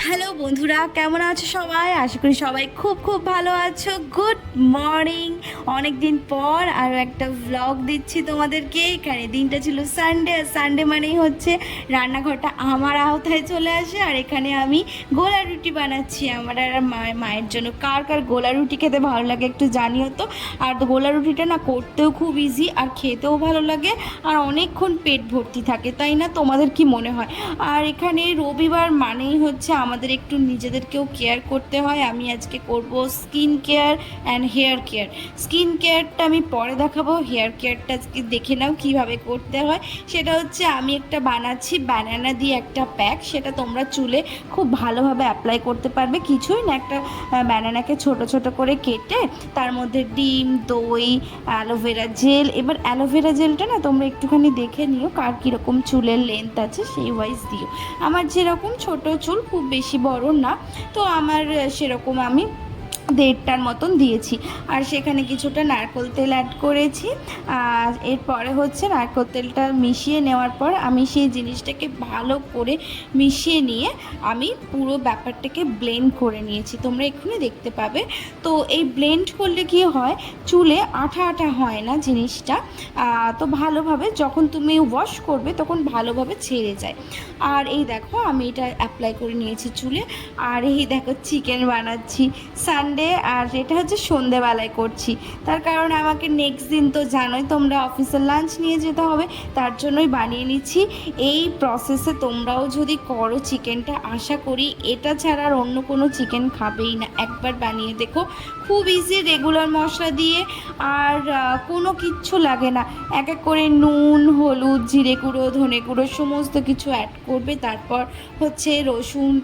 Hello বন্ধুরা, কেমন আছো সবাই? আশা করি সবাই খুব খুব ভালো আছো। Good morning. অনেক দিন পর আরও একটা ভ্লগ দিচ্ছি তোমাদেরকে। এখানে দিনটা ছিল সানডে, আর সানডে মানেই হচ্ছে রান্নাঘরটা আমার আওতায় চলে আসে। আর এখানে আমি গোলা রুটি বানাচ্ছি আমার আর মায়ের জন্য। কার কার গোলা রুটি খেতে ভালো লাগে একটু জানিও তো। আর গোলা রুটিটা না করতেও খুব ইজি, আর খেতেও ভালো লাগে, আর অনেকক্ষণ পেট ভর্তি থাকে, তাই না? তোমাদের কি মনে হয়? আর এখানে রবিবার মানেই হচ্ছে আমাদের একটু নিজেদেরকেও কেয়ার করতে হয়। আমি আজকে করব skin care and hair care. Skin কেয়ারটা আমি পরে দেখাবো, হেয়ার কেয়ারটা আজকে দেখে নাও কীভাবে করতে হয়। সেটা হচ্ছে আমি একটা বানাচ্ছি ব্যানানা দিয়ে একটা প্যাক, সেটা তোমরা চুলে খুব ভালোভাবে অ্যাপ্লাই করতে পারবে। কিছুই না, একটা ব্যানানাকে ছোট ছোট করে কেটে তার মধ্যে ডিম, দই, অ্যালোভেরা জেল। এবার অ্যালোভেরা জেলটা না তোমরা একটুখানি দেখে নিও কার কীরকম চুলের লেন্থ আছে, সেই ওয়াইজ দিও। আমার যেরকম ছোট চুল, খুব বেশি বড় না, তো আমার সেরকম আমি 1.5টার মতন দিয়েছি। আর সেখানে কিছুটা নারকেল তেল অ্যাড করেছি। আর এরপরে হচ্ছে নারকেল তেলটা মিশিয়ে নেওয়ার পর আমি সেই জিনিসটাকে ভালো করে মিশিয়ে নিয়ে আমি পুরো ব্যাপারটাকে ব্লেন্ড করে নিয়েছি, তোমরা এক্ষুনি দেখতে পাবে। তো এই ব্লেন্ড করলে কি হয়, চুলে আঠা আঠা হয় না জিনিসটা। তো ভালোভাবে যখন তুমি ওয়াশ করবে তখন ভালোভাবে ছেড়ে যায়। আর এই দেখো আমি এটা অ্যাপ্লাই করে নিয়েছি চুলে। আর এই দেখো চিকেন বানাচ্ছি সানডে, আর এটা হচ্ছে সন্ধেবেলায় করছি। তার কারণ আমাকে নেক্সট দিন তো জানোই তোমরা, অফিসের লাঞ্চ নিয়ে যেতে হবে, তার জন্যই বানিয়ে নিচ্ছি। এই প্রসেসে তোমরাও যদি করো চিকেনটা, আশা করি এটা ছাড়া আর অন্য কোনো চিকেন খাবেই না। একবার বানিয়ে দেখো, খুব ইজি, রেগুলার মশলা দিয়ে, আর কোনো কিচ্ছু লাগে না। এক এক করে নুন, হলুদ, জিরে গুঁড়ো, ধনে গুঁড়ো সমস্ত কিছু অ্যাড করবে। তারপর হচ্ছে রসুন,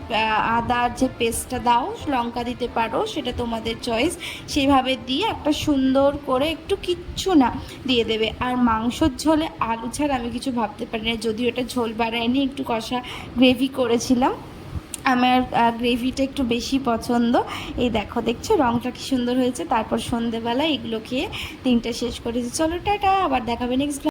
আদার যে পেস্টটা দাও, লঙ্কা দিতে পারো, সেটা তোমাদের চয়েস। সেইভাবে দিয়ে একটা সুন্দর করে একটু কিচ্ছু না দিয়ে দেবে। আর মাংসর ঝোলে আলু ছাড়া আমি কিছু ভাবতে পারি না, যদিও এটা ঝোল বাড়ায়নি, একটু কষা গ্রেভি করেছিলাম। আমার গ্রেভিটা একটু বেশি পছন্দ। এই দেখো, দেখছো রঙটা কি সুন্দর হয়েছে। তারপর সন্ধেবেলা এগুলো খেয়ে দিনটা শেষ করেছি। চলো টাটা, আবার দেখাবে নেক্সট।